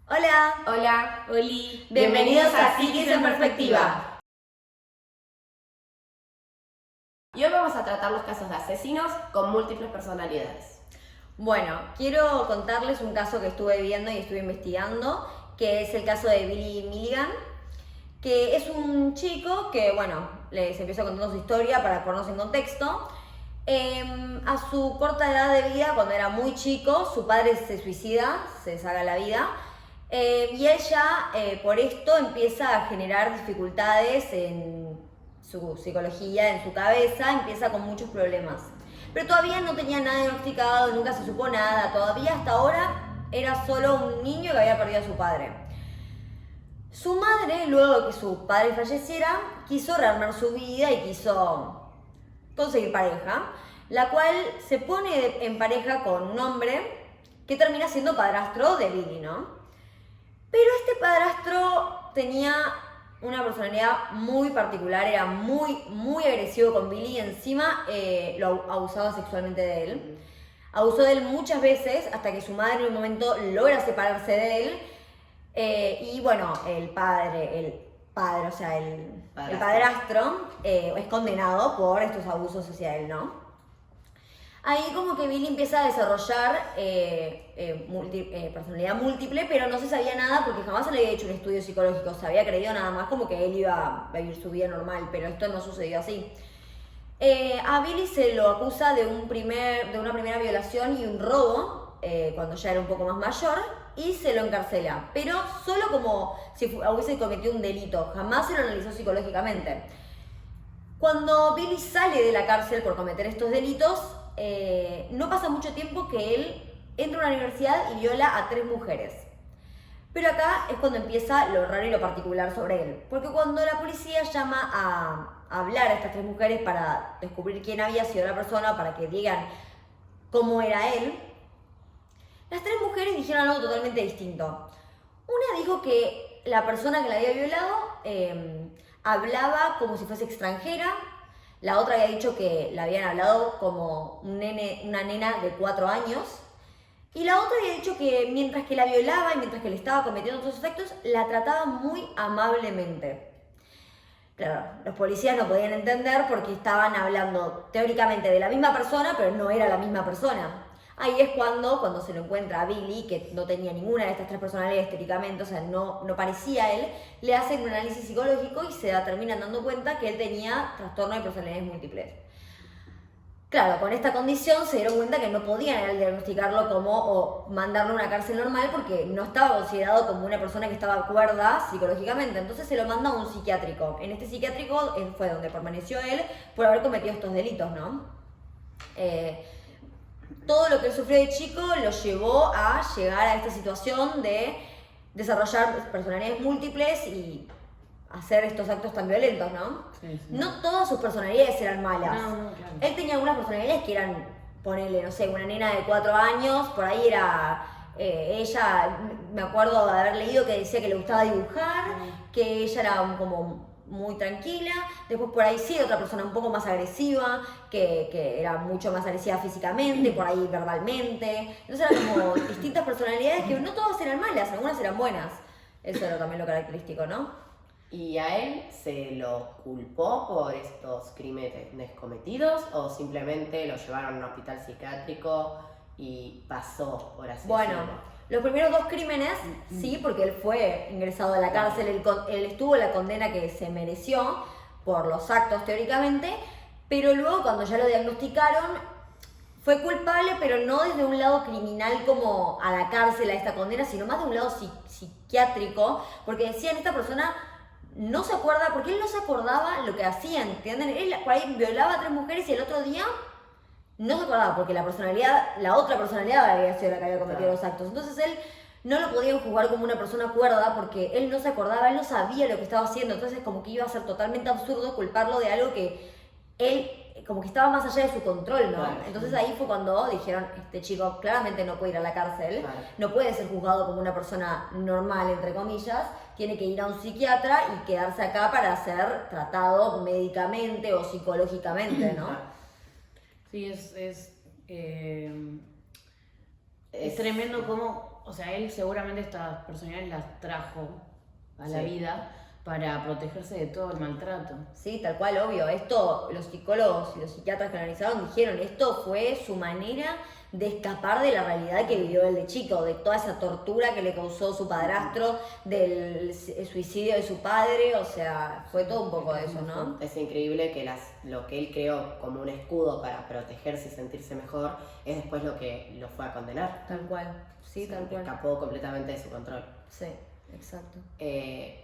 Hola, Hola, Oli. bienvenidos a Psiquis en Perspectiva. Y hoy vamos a tratar los casos de asesinos con múltiples personalidades. Bueno, quiero contarles un caso que estuve viendo y estuve investigando, que es el caso de Billy Milligan, que es un chico que, bueno, les empiezo contando su historia para ponernos en contexto. A su corta edad de vida, cuando era muy chico, su padre se suicida, se saca la vida. Y ella, por esto, empieza a generar dificultades en su psicología, en su cabeza, empieza con muchos problemas. Pero todavía no tenía nada diagnosticado, nunca se supo nada, todavía hasta ahora era solo un niño que había perdido a su padre. Su madre, luego de que su padre falleciera, quiso rearmar su vida y quiso conseguir pareja, la cual se pone en pareja con un hombre que termina siendo padrastro de Billy, ¿no? Pero este padrastro tenía una personalidad muy particular, era muy agresivo con Billy y encima lo abusaba sexualmente de él. Abusó de él muchas veces hasta que su madre en un momento logra separarse de él. Y bueno, el padre, o sea, el padrastro es condenado por estos abusos hacia él, ¿no? Ahí como que Billy empieza a desarrollar personalidad múltiple, pero no se sabía nada porque jamás se le había hecho un estudio psicológico, se había creído nada más como que él iba a vivir su vida normal, pero esto no sucedió así. A Billy se lo acusa de una primera violación y un robo, cuando ya era un poco más mayor, y se lo encarcela, pero solo como si hubiese cometido un delito, jamás se lo analizó psicológicamente. Cuando Billy sale de la cárcel por cometer estos delitos, no pasa mucho tiempo que él entra a una universidad y viola a 3 mujeres. Pero acá es cuando empieza lo raro y lo particular sobre él. Porque cuando la policía llama a hablar a estas 3 mujeres para descubrir quién había sido la persona, para que digan cómo era él, las 3 mujeres dijeron algo totalmente distinto. Una dijo que la persona que la había violado hablaba como si fuese extranjera. La otra había dicho que la habían hablado como una nena de 4 años. Y la otra había dicho que mientras que la violaba y mientras que le estaba cometiendo todos esos actos, la trataba muy amablemente. Claro, los policías no podían entender porque estaban hablando teóricamente de la misma persona, pero no era la misma persona. Ahí es cuando se lo encuentra a Billy, que no tenía ninguna de estas 3 personalidades teóricamente, o sea, no parecía él, le hacen un análisis psicológico y se terminan dando cuenta que él tenía trastorno de personalidades múltiples. Claro, con esta condición se dieron cuenta que no podían diagnosticarlo o mandarlo a una cárcel normal porque no estaba considerado como una persona que estaba cuerda psicológicamente. Entonces se lo manda a un psiquiátrico. En este psiquiátrico fue donde permaneció él por haber cometido estos delitos, ¿no? Todo lo que él sufrió de chico lo llevó a llegar a esta situación de desarrollar personalidades múltiples y hacer estos actos tan violentos, ¿no? Sí. No todas sus personalidades eran malas. No, claro. Él tenía algunas personalidades que eran, ponele, no sé, una nena de 4 años, por ahí era ella, me acuerdo de haber leído que decía que le gustaba dibujar, que ella era como muy tranquila. Después por ahí sí, otra persona un poco más agresiva, que era mucho más agresiva físicamente, por ahí verbalmente. Entonces eran como distintas personalidades que no todas eran malas, algunas eran buenas. Eso era también lo característico, ¿no? ¿Y a él se lo culpó por estos crímenes cometidos o simplemente lo llevaron a un hospital psiquiátrico y pasó, por así Bueno, decirlo? los primeros 2 crímenes, sí, porque él fue ingresado a la cárcel, él estuvo la condena que se mereció por los actos teóricamente, pero luego cuando ya lo diagnosticaron, fue culpable, pero no desde un lado criminal como a la cárcel, a esta condena, sino más de un lado psiquiátrico, porque decían, esta persona no se acuerda, porque él no se acordaba lo que hacía, ¿entienden? Él por ahí violaba a 3 mujeres y el otro día no se acordaba porque la otra personalidad había sido la que había cometido los actos. Entonces él no lo podían juzgar como una persona cuerda porque él no se acordaba, él no sabía lo que estaba haciendo. Entonces como que iba a ser totalmente absurdo culparlo de algo que él como que estaba más allá de su control, ¿no? Claro. Entonces ahí fue cuando dijeron, este chico claramente no puede ir a la cárcel, Claro. no puede ser juzgado como una persona normal, entre comillas, tiene que ir a un psiquiatra y quedarse acá para ser tratado médicamente o psicológicamente, ¿no? Sí, es tremendo cómo o sea, él seguramente estas personalidades las trajo a la Sí. vida para protegerse de todo el maltrato. Sí, tal cual, obvio. Esto, los psicólogos y los psiquiatras que analizaron dijeron, esto fue su manera de escapar de la realidad que vivió él de chico, de toda esa tortura que le causó su padrastro, del suicidio de su padre, o sea, fue todo un poco de eso, ¿no? Es increíble que lo que él creó como un escudo para protegerse y sentirse mejor es después lo que lo fue a condenar. Tal cual, sí, tal cual. Escapó completamente de su control. Sí, exacto.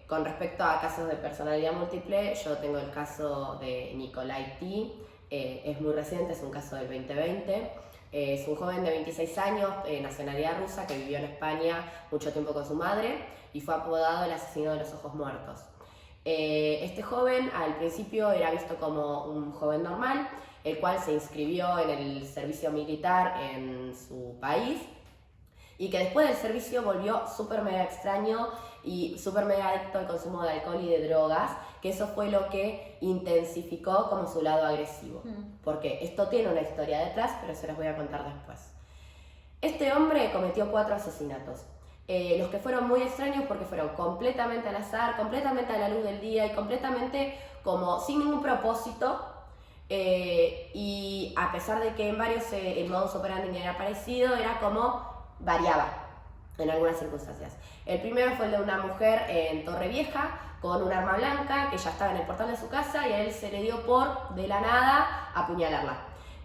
Con respecto a casos de personalidad múltiple, yo tengo el caso de Nikolai T. Es muy reciente, es un caso del 2020. Es un joven de 26 años, nacionalidad rusa, que vivió en España mucho tiempo con su madre y fue apodado el asesino de los ojos muertos. Este joven al principio era visto como un joven normal, el cual se inscribió en el servicio militar en su país y que después del servicio volvió súper mega extraño y súper mega adicto al consumo de alcohol y de drogas, que eso fue lo que intensificó como su lado agresivo. Porque esto tiene una historia detrás, pero se las voy a contar después. Este hombre cometió 4 asesinatos. Los que fueron muy extraños porque fueron completamente al azar, completamente a la luz del día y completamente como sin ningún propósito. Y a pesar de que en varios el modus operandi era parecido, era como variaba en algunas circunstancias. El primero fue el de una mujer en Torrevieja con un arma blanca que ya estaba en el portal de su casa y a él se le dio por, de la nada, apuñalarla.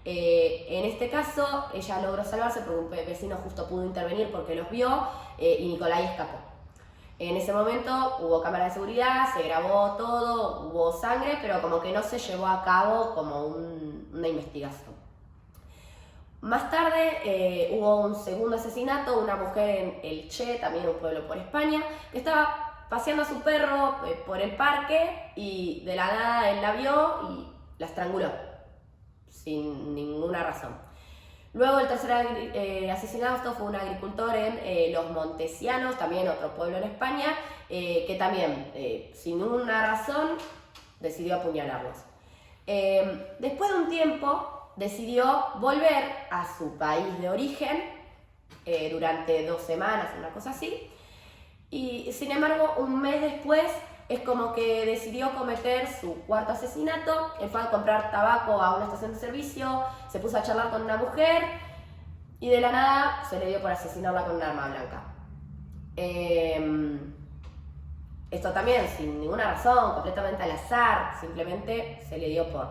En este caso, ella logró salvarse porque un vecino justo pudo intervenir porque los vio y Nikolai escapó. En ese momento hubo cámara de seguridad, se grabó todo, hubo sangre, pero como que no se llevó a cabo como una investigación. Más tarde hubo un segundo asesinato, una mujer en Elche, también un pueblo por España, que estaba paseando a su perro por el parque y de la nada él la vio y la estranguló, sin ninguna razón. Luego el tercer asesinato fue un agricultor en Los Montesianos, también otro pueblo en España, que también, sin una razón, decidió apuñalarlos. Después de un tiempo, decidió volver a su país de origen durante 2 semanas, una cosa así. Y sin embargo, un mes después es como que decidió cometer su 4º asesinato. Él fue a comprar tabaco a una estación de servicio, se puso a charlar con una mujer y de la nada se le dio por asesinarla con un arma blanca. Esto también sin ninguna razón, completamente al azar, simplemente se le dio por.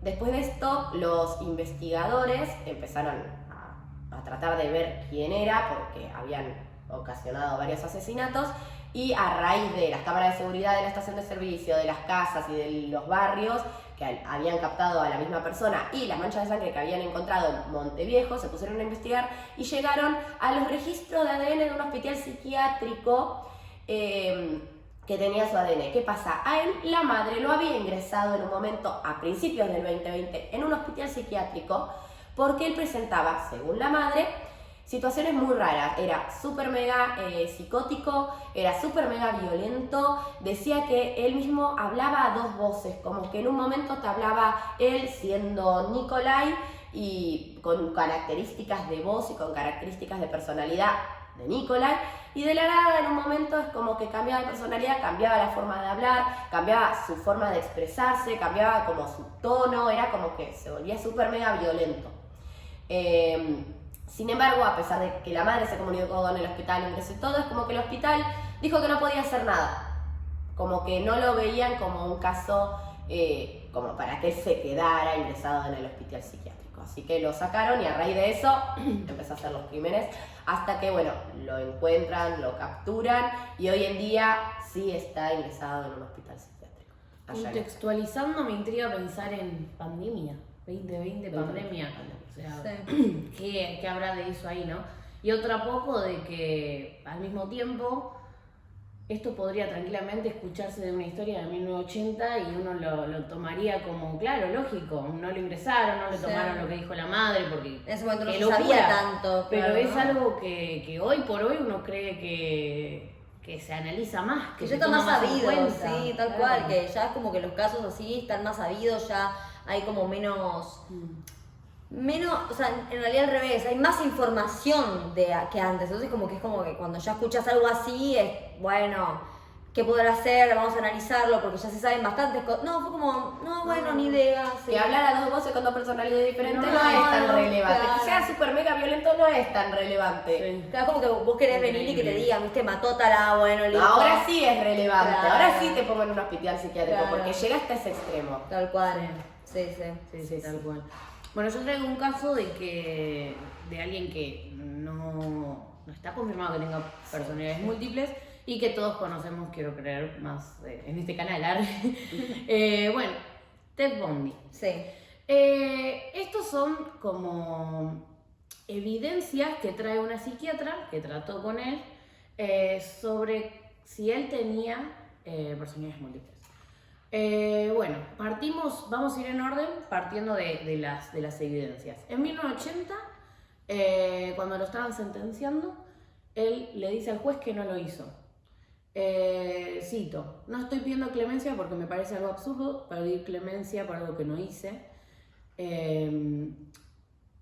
Después de esto, los investigadores empezaron a tratar de ver quién era, porque habían ocasionado varios asesinatos, y a raíz de las cámaras de seguridad de la estación de servicio, de las casas y de los barrios, que habían captado a la misma persona, y las manchas de sangre que habían encontrado en Monteviejo, se pusieron a investigar y llegaron a los registros de ADN de un hospital psiquiátrico que tenía su ADN. ¿Qué pasa? A él, la madre lo había ingresado en un momento a principios del 2020 en un hospital psiquiátrico porque él presentaba, según la madre, situaciones muy raras. Era súper mega psicótico, era súper mega violento. Decía que él mismo hablaba a 2 voces, como que en un momento te hablaba él siendo Nikolai y con características de voz y con características de personalidad de Nikolai, y de la nada en un momento es como que cambiaba de personalidad, cambiaba la forma de hablar, cambiaba su forma de expresarse, cambiaba como su tono, era como que se volvía súper mega violento. Sin embargo, a pesar de que la madre se comunicó con el hospital, ingresó y todo, es como que el hospital dijo que no podía hacer nada, como que no lo veían como un caso como para que él se quedara ingresado en el hospital psiquiátrico. Así que lo sacaron y a raíz de eso empezó a hacer los crímenes hasta que, bueno, lo encuentran, lo capturan y hoy en día sí está ingresado en un hospital psiquiátrico. Contextualizando, me intriga pensar en pandemia, 2020, pandemia. O sea, Sí. ¿qué habrá de eso ahí, no? Y otra poco de que al mismo tiempo esto podría tranquilamente escucharse de una historia de 1980 y uno lo tomaría como, claro, lógico, no lo ingresaron, no le Sí. tomaron lo que dijo la madre, porque En ese momento no qué se locura. sabía tanto. Pero claro, es ¿no? algo que hoy por hoy uno cree que se analiza más, Que se ya está toma más en sabido, cuenta. sí, tal Claro. cual, que ya es como que los casos así están más sabidos, ya hay como menos menos, o sea, en realidad al revés, hay más información que antes. Entonces como que es como que cuando ya escuchas algo así, es bueno, ¿qué podrá hacer? Vamos a analizarlo porque ya se saben bastantes cosas. No, fue como, no, bueno, ni idea. Sí. Que hablar a dos voces con dos personalidades diferentes no, No, es tan no, relevante. claro. Que sea súper mega violento no es tan relevante. Sí. Claro, como que vos querés venir y que te digan, viste, mató a tal, bueno, listo. Ahora sí es relevante, Claro. ahora sí te pongo en un hospital psiquiátrico Claro. porque llega hasta ese extremo. Tal cual. Sí, sí. Sí, tal cual. Bueno, yo traigo un caso de alguien que no está confirmado que tenga personalidades múltiples y que todos conocemos, quiero creer, más en este canal. Bueno, Ted Bundy. Sí. Estos son como evidencias que trae una psiquiatra que trató con él sobre si él tenía personalidades múltiples. Bueno, vamos a ir en orden partiendo de las evidencias. En 1980, cuando lo estaban sentenciando, él le dice al juez que no lo hizo. Cito, no estoy pidiendo clemencia porque me parece algo absurdo pedir clemencia por algo que no hice.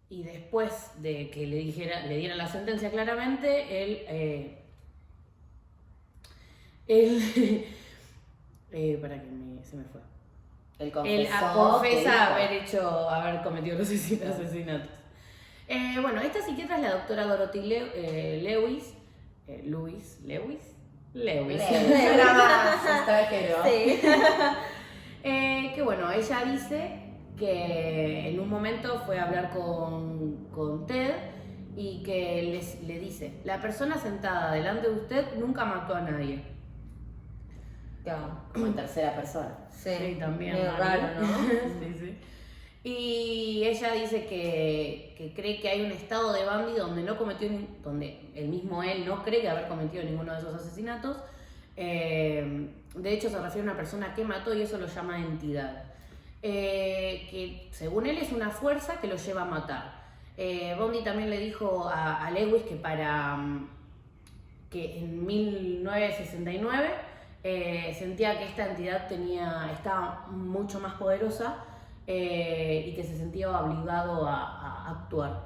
Y después de que le dieran la sentencia claramente, él para que se me fue. Él Él confesa haber cometido los asesinatos. Bueno, esta psiquiatra es la doctora Dorothy Lewis. Suena más extranjero. Sí. Que bueno, ella dice que en un momento fue a hablar con Ted y que le dice, la persona sentada delante de usted nunca mató a nadie. Claro. Como en tercera persona. Sí, también. Medio raro, ¿no? Sí, sí. Y ella dice que cree que hay un estado de Bundy donde donde el mismo él no cree que haber cometido ninguno de esos asesinatos. De hecho, se refiere a una persona que mató y eso lo llama entidad. Que según él es una fuerza que lo lleva a matar. Bundy también le dijo a Lewis que en 1969 sentía que esta entidad estaba mucho más poderosa y que se sentía obligado a actuar.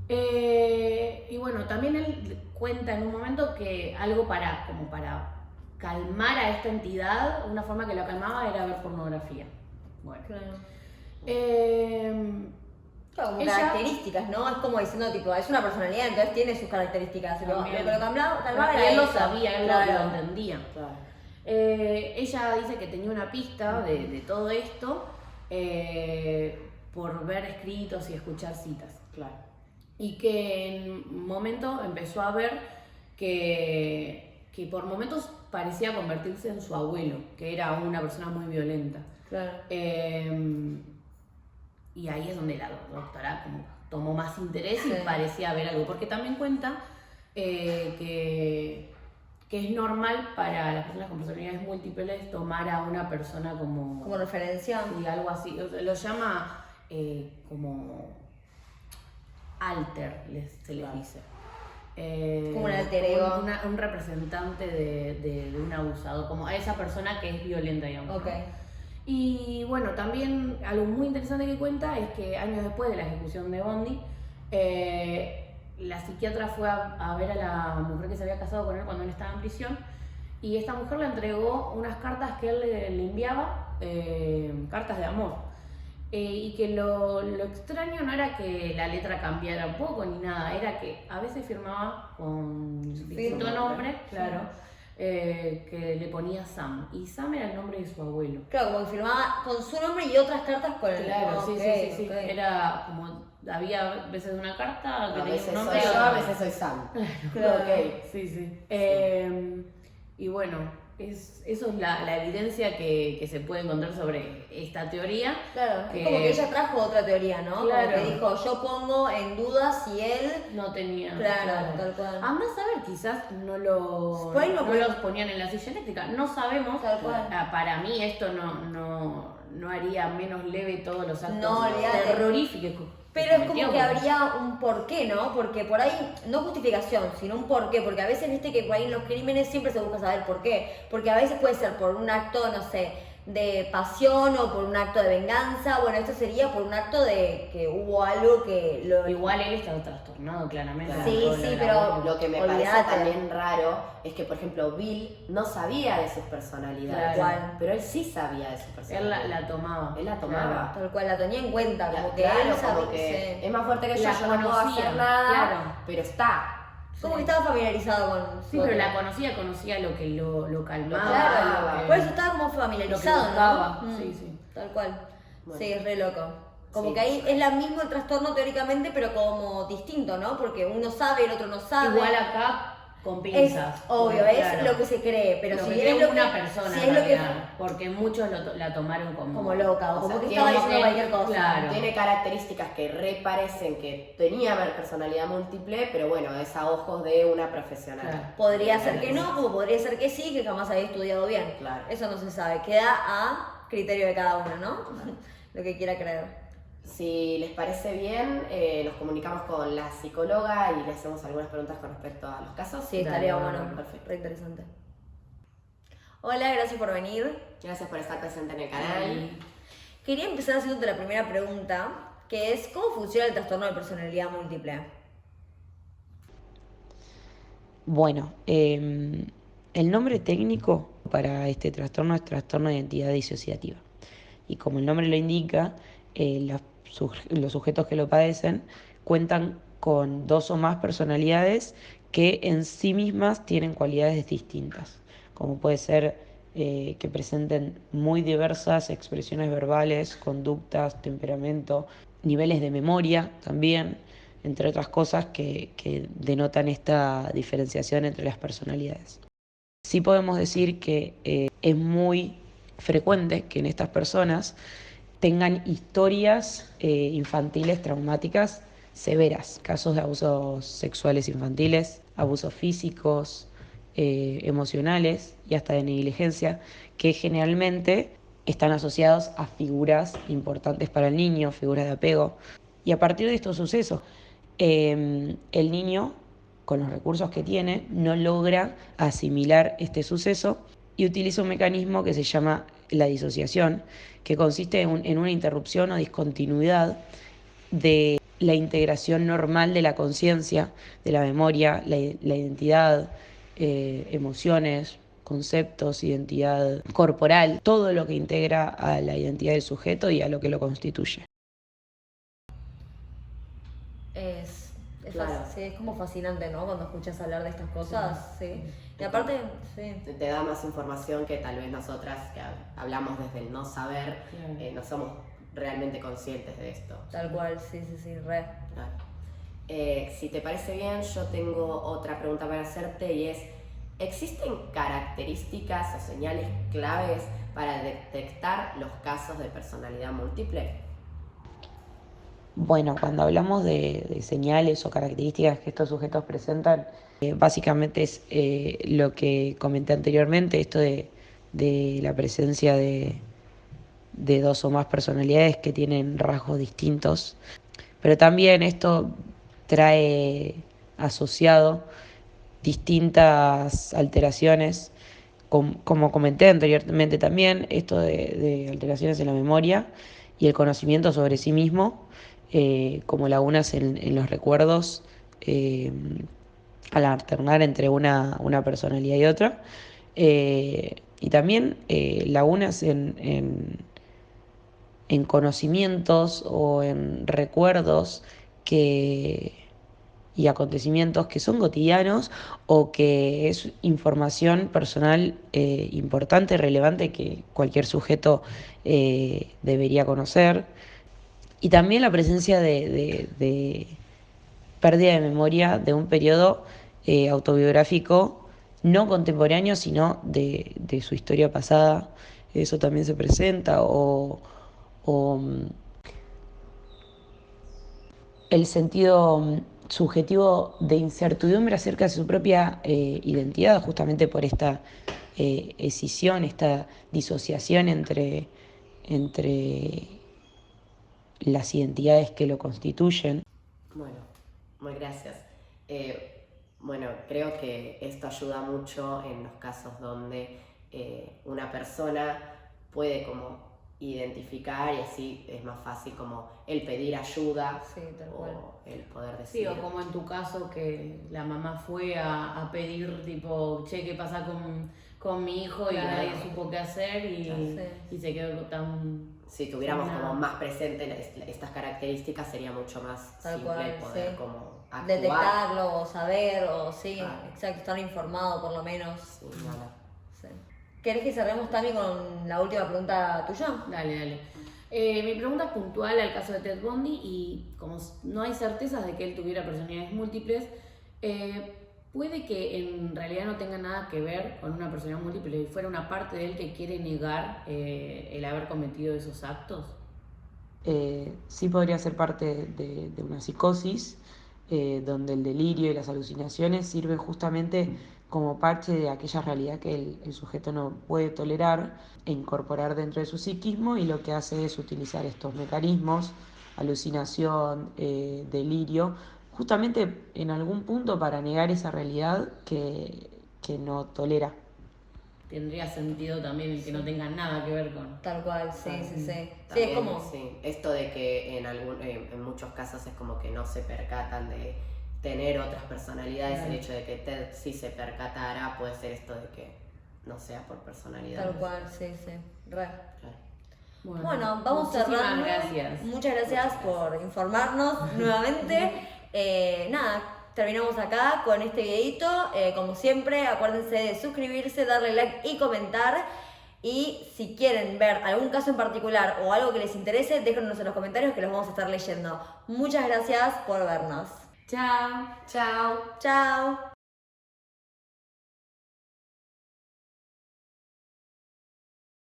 Y bueno, también él cuenta en un momento que algo para calmar a esta entidad, una forma que la calmaba era ver pornografía. Bueno. Claro. Como Ella- características, ¿no? Es como diciendo, tipo, es una personalidad, entonces tiene sus características. Lo También. que lo calmaba Y era él lo eso. sabía, él Claro. lo entendía. Claro. Ella dice que tenía una pista de todo esto por ver escritos y escuchar citas. Claro. Y que en un momento empezó a ver que por momentos parecía convertirse en su abuelo, que era una persona muy violenta. Claro. Y ahí es donde la doctora como tomó más interés y Sí. parecía haber algo, porque también cuenta que es normal para las personas con personalidades múltiples tomar a una persona como referencia. y algo así, o sea, lo llama como alter, se les Claro. dice. Como un alter ego. Un representante de un abusador, como a esa persona que es violenta, digamos. Ok. ¿no? Y bueno, también algo muy interesante que cuenta es que años después de la ejecución de Bundy, la psiquiatra fue a ver a la mujer que se había casado con él cuando él estaba en prisión y esta mujer le entregó unas cartas que él le enviaba, cartas de amor. Y que lo extraño no era que la letra cambiara un poco ni nada, era que a veces firmaba con distinto nombre, claro, que le ponía Sam. Y Sam era el nombre de su abuelo. Claro, como que firmaba con su nombre y otras cartas con el Claro, sí, Ok, sí. ok. Era como, había veces una carta que A tenía veces un soy nombre y yo, otro. a veces soy Sam. Claro. Ok. Sí, sí. Y bueno, eso es la evidencia que se puede encontrar sobre esta teoría. Claro, Que- es como que ella trajo otra teoría, ¿no? Claro. Como que dijo, yo pongo en duda si él... No tenía. Claro, tal cual. Andá a saber, quizás no los ponían en la silla eléctrica. No sabemos. Tal cual. Para mí esto no haría menos leve todos los actos No, olvídate. terroríficos. Pero es como cometió, que porque- habría un porqué, ¿no? Porque por ahí, no justificación, sino un porqué. Porque a veces, viste que por ahí en los crímenes siempre se busca saber por qué. Porque a veces puede ser por un acto, no sé, de pasión o por un acto de venganza. Bueno, esto sería por un acto de que hubo algo que lo... Igual él está trastornado, claramente. Claro. Sí, Todo lo sí, de la pero abuela. Lo que me parece olvídate. también raro es que, por ejemplo, Bill no sabía de sus personalidades, Claro. pero él sí sabía de su Él personalidad. la tomaba. Él la tomaba. Tal cual, la tenía en cuenta, como que Claro, él sabía, como que sí. es más fuerte que yo, La yo no puedo conocía, hacer nada, claro. pero está. Como que estaba familiarizado con Sí, pero la conocía lo que lo calmaba. Claro, lo que- por eso estaba como lo que familiarizado, buscaba. ¿no? Sí, sí. Tal cual. Bueno. Sí, es re loco. Como Sí. que ahí es la mismo el trastorno teóricamente, pero como distinto, ¿no? Porque uno sabe, el otro no sabe. Igual acá con es pinzas. obvio, porque, es claro, lo que se cree, pero lo si que es cree lo que una persona si en es lo que realidad, porque muchos la tomaron como loca, o O como sea, que tiene estaba diciendo que- cualquier cosa. claro. Tiene características que reparecen que tenía personalidad múltiple, pero bueno, es a ojos de una profesional. Claro. Podría ser que no, como podría ser que sí, que jamás había estudiado bien. Claro. Eso no se sabe, queda a criterio de cada uno, ¿no? Lo que quiera creer. Si les parece bien, nos comunicamos con la psicóloga y le hacemos algunas preguntas con respecto a los casos. Sí, estaría Dale, bueno. bueno, perfecto. Re interesante. Hola, gracias por venir. Gracias por estar presente en el canal. Quería empezar haciéndote la primera pregunta, que es ¿cómo funciona el trastorno de personalidad múltiple? Bueno, el nombre técnico para este trastorno es trastorno de identidad disociativa. Y como el nombre lo indica, los sujetos que lo padecen cuentan con dos o más personalidades que en sí mismas tienen cualidades distintas, como puede ser que presenten muy diversas expresiones verbales, conductas, temperamento, niveles de memoria también, entre otras cosas que denotan esta diferenciación entre las personalidades. Sí podemos decir que es muy frecuente que en estas personas tengan historias infantiles traumáticas severas, casos de abusos sexuales infantiles, abusos físicos, emocionales y hasta de negligencia, que generalmente están asociados a figuras importantes para el niño, figuras de apego. Y a partir de estos sucesos, el niño, con los recursos que tiene, no logra asimilar este suceso y utiliza un mecanismo que se llama la disociación, que consiste en una interrupción o discontinuidad de la integración normal de la conciencia, de la memoria, la identidad, emociones, conceptos, identidad corporal, todo lo que integra a la identidad del sujeto y a lo que lo constituye. Es, Claro. sí, es como fascinante, ¿no? Cuando escuchas hablar de estas cosas, sí. Y aparte, sí. Te da más información que tal vez nosotras, que hablamos desde el no saber, Claro. no somos realmente conscientes de esto. Tal cual, sí, sí, sí, re. Claro. Si te parece bien, yo tengo otra pregunta para hacerte y es, ¿existen características o señales claves para detectar los casos de personalidad múltiple? Bueno, cuando hablamos de señales o características que estos sujetos presentan, básicamente es lo que comenté anteriormente, esto de la presencia de dos o más personalidades que tienen rasgos distintos. Pero también esto trae asociado distintas alteraciones, como comenté anteriormente también, esto de alteraciones en la memoria y el conocimiento sobre sí mismo, como lagunas en los recuerdos al alternar entre una personalidad y otra, y también lagunas en conocimientos o en recuerdos y acontecimientos que son cotidianos o que es información personal importante, relevante, que cualquier sujeto debería conocer. Y también la presencia de pérdida de memoria de un periodo autobiográfico no contemporáneo, sino de su historia pasada. Eso también se presenta, o el sentido subjetivo de incertidumbre acerca de su propia identidad, justamente por esta escisión, esta disociación entre las identidades que lo constituyen. Bueno, muy gracias. Bueno, creo que esto ayuda mucho en los casos donde una persona puede como identificar y así es más fácil como el pedir ayuda Sí, tal cual. o el poder decir. Sí, o como en tu caso que la mamá fue a pedir tipo, che, ¿qué pasa con mi hijo? Claro. Y nadie supo qué hacer Sí. y se quedó tan... Si tuviéramos Una- como más presente estas características sería mucho más Tal simple cual, poder sí. como actuar. Detectarlo, o saber, o sí, Claro. exacto, estar informado por lo menos. Sí, nada. Sí. ¿Querés que cerremos, Tami, con la última pregunta tuya? Dale. Mi pregunta es puntual al caso de Ted Bundy y como no hay certezas de que él tuviera personalidades múltiples, puede que en realidad no tenga nada que ver con una personalidad múltiple y fuera una parte de él que quiere negar el haber cometido esos actos. Sí podría ser parte de una psicosis, donde el delirio y las alucinaciones sirven justamente como parche de aquella realidad que el sujeto no puede tolerar e incorporar dentro de su psiquismo, y lo que hace es utilizar estos mecanismos, alucinación, delirio, justamente en algún punto para negar esa realidad que no tolera. Tendría sentido también el que no tenga nada que ver con... Tal cual, sí, sí, sí. Sí, También, es como... sí, esto de que en muchos casos es como que no se percatan de tener otras personalidades, el hecho de que Ted sí se percatara puede ser esto de que no sea por personalidad. Tal cual, sí, sí. Re. Claro. Bueno, vamos muchísimas cerrando. gracias. Muchas gracias por informarnos nuevamente. Nada, terminamos acá con este videito. Como siempre, acuérdense de suscribirse, darle like y comentar. Y si quieren ver algún caso en particular o algo que les interese, déjenos en los comentarios que los vamos a estar leyendo. Muchas gracias por vernos. Chao. Chao. Chao.